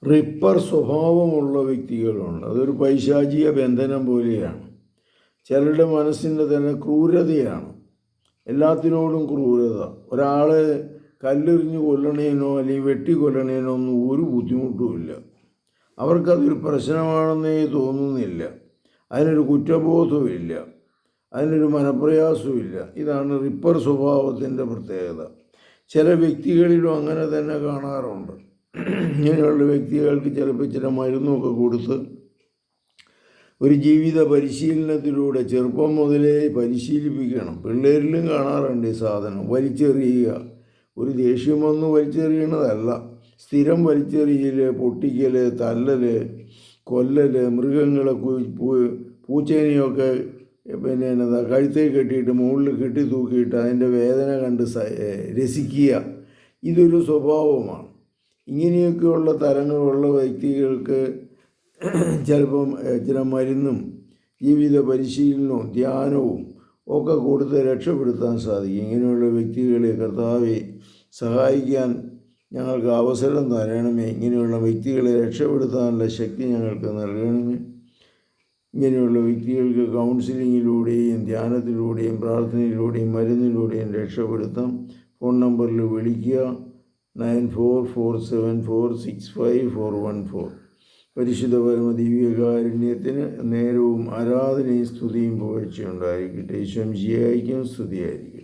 Ripper സ്വഭാവമുള്ള വ്യക്തികളുണ്ട്. അതൊരു പൈശാചിക ബന്ധനം പോലെയാണ്. ചിലരുടെ മനസ്സിൻ്റെ തന്നെ ക്രൂരതയാണ്, എല്ലാത്തിനോടും ക്രൂരത. ഒരാളെ കല്ലെറിഞ്ഞ് കൊല്ലണേനോ അല്ലെങ്കിൽ വെട്ടി കൊല്ലണേനോ ഒന്നും ഒരു ബുദ്ധിമുട്ടുമില്ല. അവർക്കതൊരു പ്രശ്നമാണെന്നേ തോന്നുന്നില്ല. അതിനൊരു കുറ്റബോധവുമില്ല, അതിനൊരു മനപ്രയാസവുമില്ല. ഇതാണ് റിപ്പർ സ്വഭാവത്തിൻ്റെ പ്രത്യേകത. ചില വ്യക്തികളിലും അങ്ങനെ തന്നെ കാണാറുണ്ട്. ഇങ്ങനെയുള്ള വ്യക്തികൾക്ക് ചിലപ്പോൾ ചില മരുന്നൊക്കെ കൊടുത്ത് ഒരു ജീവിത പരിശീലനത്തിലൂടെ ചെറുപ്പം മുതലേ പരിശീലിപ്പിക്കണം. പിള്ളേരിലും കാണാറുണ്ട് ഈ സാധനം. വലിച്ചെറിയുക, ഒരു ദേഷ്യം വന്ന് വലിച്ചെറിയണതല്ല, സ്ഥിരം വലിച്ചെറിയൽ, പൊട്ടിക്കൽ, തല്ലൽ, കൊല്ലൽ, മൃഗങ്ങളെ പൂച്ചേനെയൊക്കെ കഴുത്തേ കെട്ടിയിട്ട് മുകളിൽ കെട്ടി തൂക്കിയിട്ട് അതിൻ്റെ വേദന കണ്ട് രസിക്കുക, ഇതൊരു സ്വഭാവമാണ്. ഇങ്ങനെയൊക്കെയുള്ള തരങ്ങളുള്ള വ്യക്തികൾക്ക് ചിലപ്പം ചില മരുന്നും ജീവിത പരിശീലനവും ധ്യാനവും ഒക്കെ കൊടുത്ത് രക്ഷപ്പെടുത്താൻ സാധിക്കും. ഇങ്ങനെയുള്ള വ്യക്തികളെ കർത്താവെ സഹായിക്കാൻ ഞങ്ങൾക്ക് അവസരം തരണമേ. ഇങ്ങനെയുള്ള വ്യക്തികളെ രക്ഷപ്പെടുത്താനുള്ള ശക്തി ഞങ്ങൾക്ക് നൽകണമേ. ഇങ്ങനെയുള്ള വ്യക്തികൾക്ക് കൗൺസിലിങ്ങിലൂടെയും ധ്യാനത്തിലൂടെയും പ്രാർത്ഥനയിലൂടെയും മരുന്നിലൂടെയും രക്ഷപ്പെടുത്താം. ഫോൺ നമ്പറിൽ വിളിക്കുക 9447465414. പരിശുദ്ധ പരമ ദിവ്യകാരുണ്യത്തിന് നേരവും ആരാധനയും സ്തുതിയും പുകഴ്ചയുണ്ടായിരിക്കട്ടെ. ഈശോ മിശിഹായ്ക്കും സ്തുതിയായിരിക്കും.